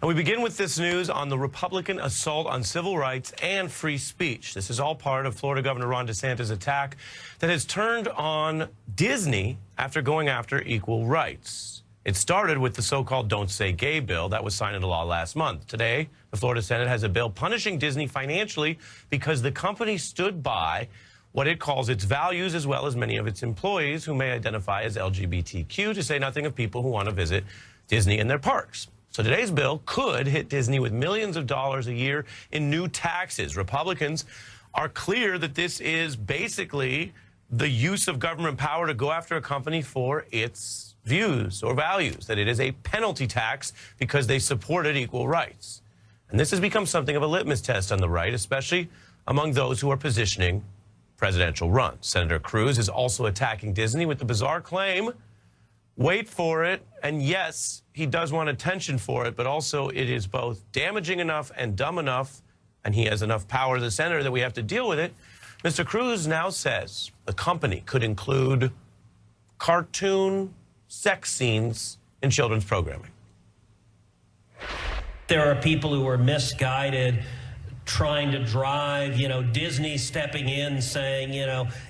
And we begin with this news on the Republican assault on civil rights and free speech. This is all part of Florida Governor Ron DeSantis' attack that has turned on Disney after going after equal rights. It started with the so-called Don't Say Gay bill that was signed into law last month. Today, the Florida Senate has a bill punishing Disney financially because the company stood by what it calls its values, as well as many of its employees who may identify as LGBTQ, to say nothing of people who want to visit Disney in their parks. So today's bill could hit Disney with millions of dollars a year in new taxes. Republicans are clear that this is basically the use of government power to go after a company for its views or values, that it is a penalty tax because they supported equal rights. And this has become something of a litmus test on the right, especially among those who are positioning presidential runs. Senator Cruz is also attacking Disney with the bizarre claim, wait for it, and yes, he does want attention for it, but also it is both damaging enough and dumb enough, and he has enough power as a senator that we have to deal with it. Mr. Cruz now says the company could include cartoon sex scenes in children's programming. There are people who are misguided, trying to drive, Disney stepping in saying,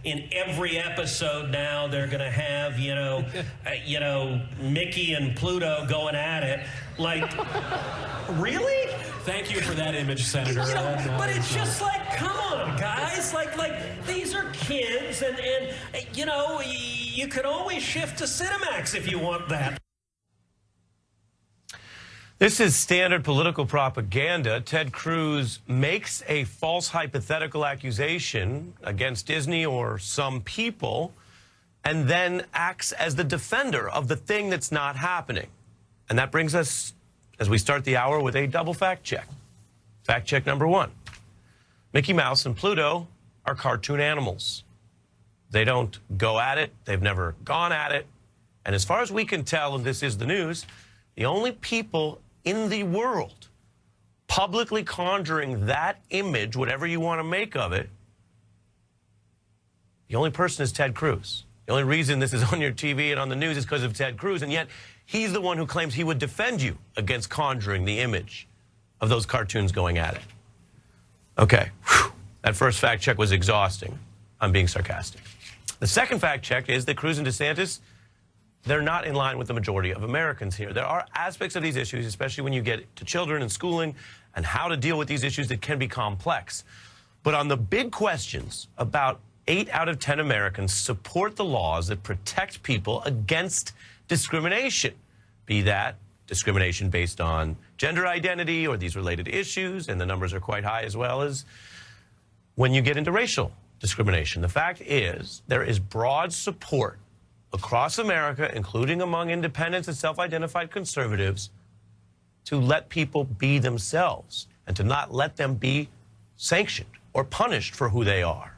in every episode now they're going to have, Mickey and Pluto going at it. Like, really? Thank you for that image, Senator. But it's just like, come on, guys. Like these are kids, and you can always shift to Cinemax if you want that. This is standard political propaganda. Ted Cruz makes a false hypothetical accusation against Disney or some people and then acts as the defender of the thing that's not happening. And that brings us, as we start the hour, with a double fact check. Fact check number one. Mickey Mouse and Pluto are cartoon animals. They don't go at it. They've never gone at it. And as far as we can tell, and this is the news, the only people in the world publicly conjuring that image, whatever you want to make of it, the only person is Ted Cruz. The only reason this is on your TV and on the news is because of Ted Cruz, and yet he's the one who claims he would defend you against conjuring the image of those cartoons going at it. Okay, that first fact check was exhausting. I'm being sarcastic. The second fact check is that Cruz and DeSantis, they're not in line with the majority of Americans here. There are aspects of these issues, especially when you get to children and schooling and how to deal with these issues that can be complex. But on the big questions, about 8 out of 10 Americans support the laws that protect people against discrimination, be that discrimination based on gender identity or these related issues, and the numbers are quite high, as well as when you get into racial discrimination. The fact is there is broad support across America, including among independents and self-identified conservatives, to let people be themselves and to not let them be sanctioned or punished for who they are.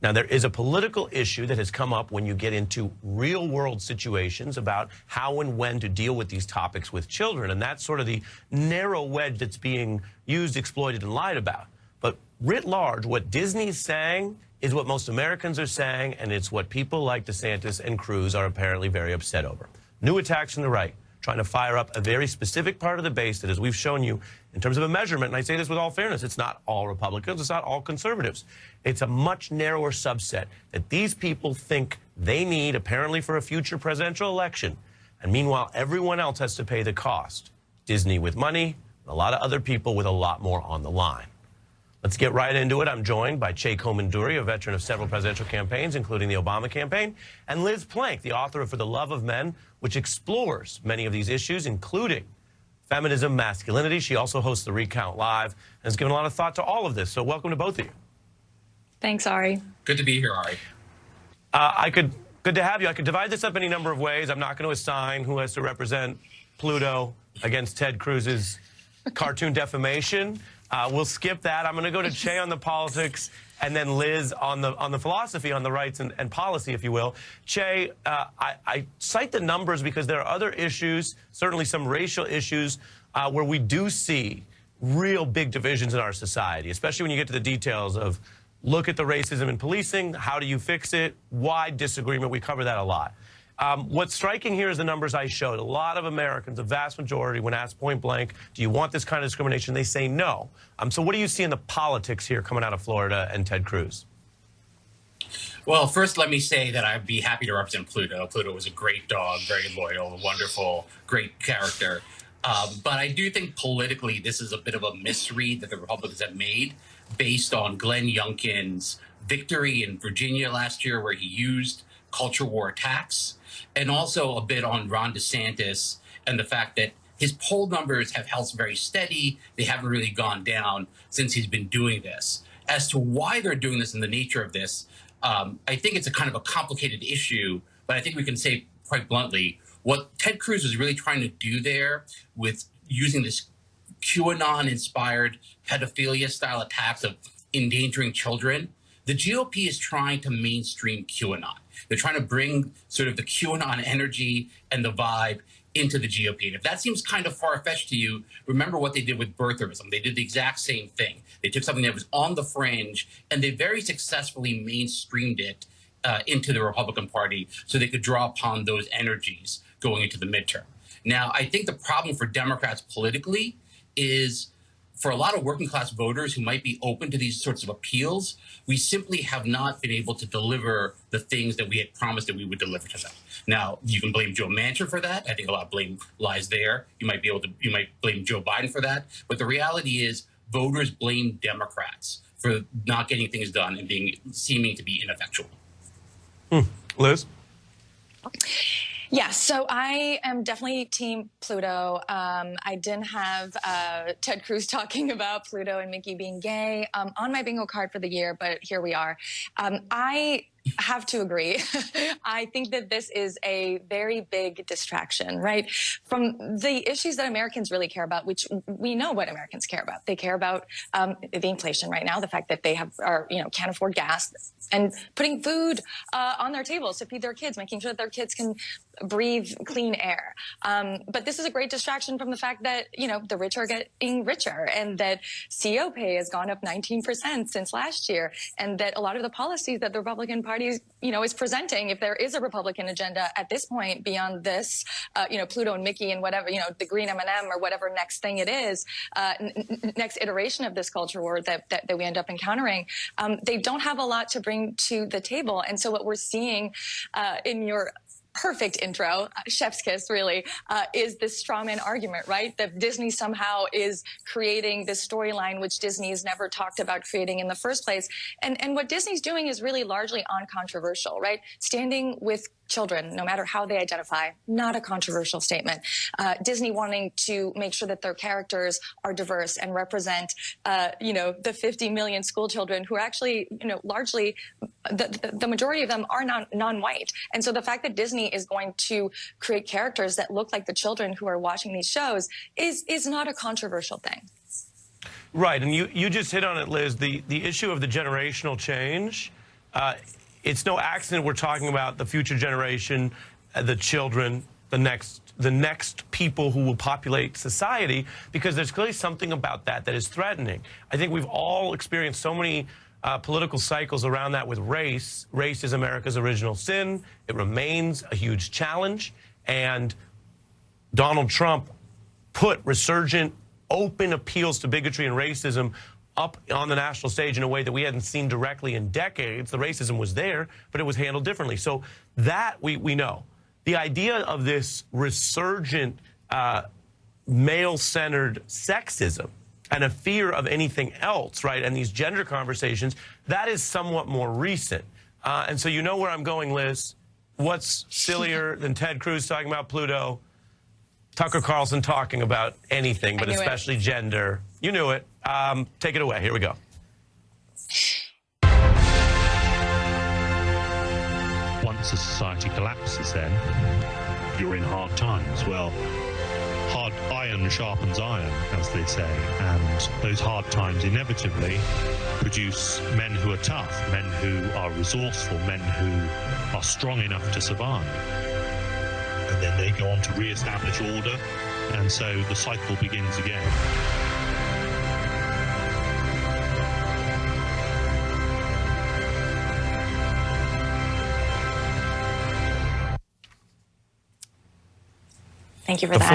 Now, there is a political issue that has come up when you get into real-world situations about how and when to deal with these topics with children, and that's sort of the narrow wedge that's being used, exploited, and lied about. But writ large, what Disney's saying is what most Americans are saying, and it's what people like DeSantis and Cruz are apparently very upset over. New attacks from the right, trying to fire up a very specific part of the base that, as we've shown you, in terms of a measurement, and I say this with all fairness, it's not all Republicans, it's not all conservatives. It's a much narrower subset that these people think they need, apparently, for a future presidential election. And meanwhile, everyone else has to pay the cost. Disney with money, and a lot of other people with a lot more on the line. Let's get right into it. I'm joined by Che Komanduri, a veteran of several presidential campaigns, including the Obama campaign, and Liz Plank, the author of For the Love of Men, which explores many of these issues, including feminism, masculinity. She also hosts the Recount Live and has given a lot of thought to all of this. So welcome to both of you. Thanks, Ari. Good to be here, Ari. Good to have you. I could divide this up any number of ways. I'm not going to assign who has to represent Pluto against Ted Cruz's cartoon defamation. We'll skip that. I'm going to go to Che on the politics and then Liz on the philosophy, on the rights and policy, if you will. Che, I cite the numbers because there are other issues, certainly some racial issues, where we do see real big divisions in our society, especially when you get to the details of look at the racism in policing, how do you fix it, wide disagreement. We cover that a lot. What's striking here is the numbers I showed. A lot of Americans, a vast majority, when asked point blank, do you want this kind of discrimination, they say no. So what do you see in the politics here coming out of Florida and Ted Cruz? Well, first, let me say that I'd be happy to represent Pluto. Pluto was a great dog, very loyal, wonderful, great character. But I do think politically this is a bit of a misread that the Republicans have made based on Glenn Youngkin's victory in Virginia last year, where he used culture war attacks, and also a bit on Ron DeSantis and the fact that his poll numbers have held very steady. They haven't really gone down since he's been doing this. As to why they're doing this and the nature of this, I think it's a kind of a complicated issue, but I think we can say quite bluntly, what Ted Cruz is really trying to do there with using this QAnon-inspired pedophilia-style attacks of endangering children, the GOP is trying to mainstream QAnon. They're trying to bring sort of the QAnon energy and the vibe into the GOP. And if that seems kind of far-fetched to you, remember what they did with birtherism. They did the exact same thing. They took something that was on the fringe, and they very successfully mainstreamed it into the Republican Party so they could draw upon those energies going into the midterm. Now, I think the problem for Democrats politically is for a lot of working class voters who might be open to these sorts of appeals, we simply have not been able to deliver the things that we had promised that we would deliver to them. Now, you can blame Joe Manchin for that. I think a lot of blame lies there. You might blame Joe Biden for that. But the reality is voters blame Democrats for not getting things done and seeming to be ineffectual. Liz? Yeah, so I am definitely Team Pluto. I didn't have Ted Cruz talking about Pluto and Mickey being gay on my bingo card for the year, but here we are. I have to agree. I think that this is a very big distraction, right? From the issues that Americans really care about, which we know what Americans care about. They care about the inflation right now, the fact that they can't afford gas, and putting food on their tables to feed their kids, making sure that their kids can breathe clean air. But this is a great distraction from the fact that, the rich are getting richer, and that CEO pay has gone up 19% since last year, and that a lot of the policies that the Republican Party is presenting, if there is a Republican agenda at this point beyond this, Pluto and Mickey and whatever, the green M&M or whatever next thing it is, next iteration of this culture war that we end up encountering, they don't have a lot to bring to the table. And so what we're seeing in your perfect intro, chef's kiss, really, is this strawman argument, right? That Disney somehow is creating this storyline which Disney has never talked about creating in the first place. And what Disney's doing is really largely uncontroversial, right? Standing with children, no matter how they identify, not a controversial statement. Disney wanting to make sure that their characters are diverse and represent, the 50 million school children who are actually, largely, the majority of them are non-white. And so the fact that Disney is going to create characters that look like the children who are watching these shows is not a controversial thing. Right, and you just hit on it, Liz, the issue of the generational change. It's no accident we're talking about the future generation, the children, the next people who will populate society, because there's clearly something about that is threatening. I think we've all experienced so many political cycles around that with race. Race is America's original sin. It remains a huge challenge. And Donald Trump put resurgent, open appeals to bigotry and racism up on the national stage in a way that we hadn't seen directly in decades. The racism was there, but it was handled differently. So that we know. The idea of this resurgent male-centered sexism and a fear of anything else, right, and these gender conversations, that is somewhat more recent. And so you know where I'm going, Liz. What's sillier than Ted Cruz talking about Pluto, Tucker Carlson talking about anything, but especially gender? You knew it. Take it away. Here we go. Once a society collapses, then you're in hard times. Well, hard iron sharpens iron, as they say, and those hard times inevitably produce men who are tough, men who are resourceful, men who are strong enough to survive. And then they go on to re-establish order, and so the cycle begins again. Thank you for the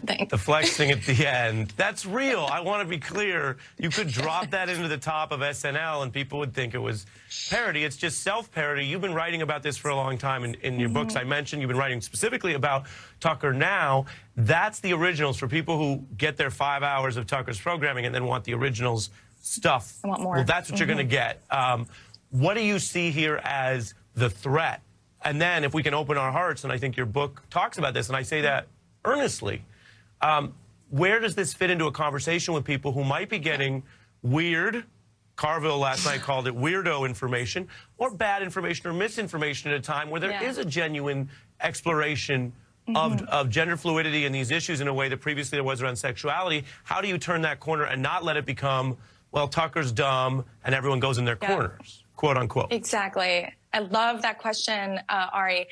that. The flexing at the end. That's real. I want to be clear. You could drop that into the top of SNL and people would think it was parody. It's just self-parody. You've been writing about this for a long time in your books. I mentioned you've been writing specifically about Tucker Now. That's the originals for people who get their 5 hours of Tucker's programming and then want the originals stuff. I want more. Well, that's what you're going to get. What do you see here as the threat? And then if we can open our hearts, and I think your book talks about this, and I say that earnestly, where does this fit into a conversation with people who might be getting weird, Carville last night called it weirdo information, or bad information or misinformation at a time where there is a genuine exploration of gender fluidity and these issues in a way that previously there was around sexuality? How do you turn that corner and not let it become, well, Tucker's dumb and everyone goes in their corners, quote unquote? Exactly. I love that question, Ari.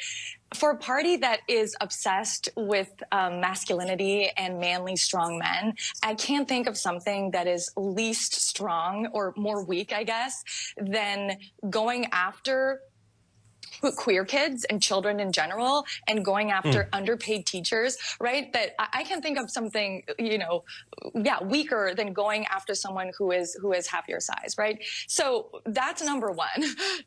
For a party that is obsessed with masculinity and manly, strong men, I can't think of something that is least strong or more weak, I guess, than going after queer kids and children in general and going after underpaid teachers, right? That I can think of something, weaker than going after someone who is half your size, right? So that's number one.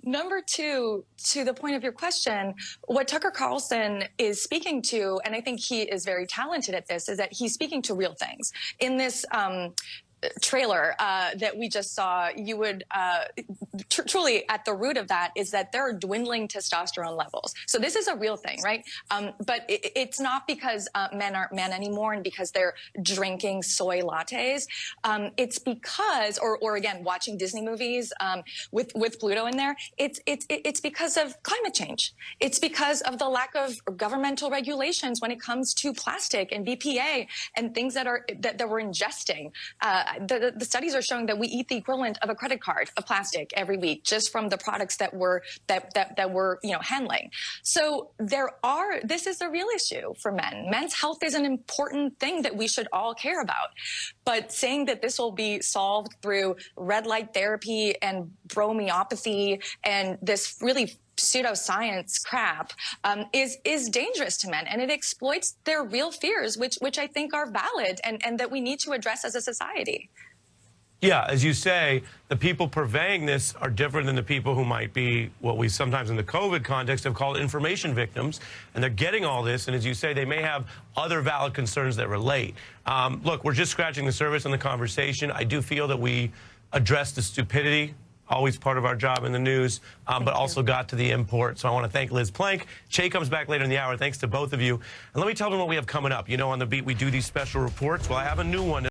Number two, to the point of your question, what Tucker Carlson is speaking to, and I think he is very talented at this, is that he's speaking to real things. In this trailer that we just saw, you would truly at the root of that is that there are dwindling testosterone levels. So this is a real thing, right? But it's not because men aren't men anymore and because they're drinking soy lattes. It's because, or again, watching Disney movies with Pluto in there. It's because of climate change. It's because of the lack of governmental regulations when it comes to plastic and BPA and things that we're ingesting. The studies are showing that we eat the equivalent of a credit card of plastic every week just from the products that we're handling. So this is a real issue for men. Men's health is an important thing that we should all care about. But saying that this will be solved through red light therapy and bromeopathy and this really pseudoscience crap is dangerous to men, and it exploits their real fears, which I think are valid and that we need to address as a society. Yeah, as you say, the people purveying this are different than the people who might be what we sometimes in the COVID context have called information victims, and they're getting all this, and as you say, they may have other valid concerns that relate. Look, we're just scratching the surface in the conversation. I do feel that we address the stupidity, always part of our job in the news, but also got to the import. So I want to thank Liz Plank. Che comes back later in the hour. Thanks to both of you. And let me tell them what we have coming up. You know, on The Beat, we do these special reports. Well, I have a new one.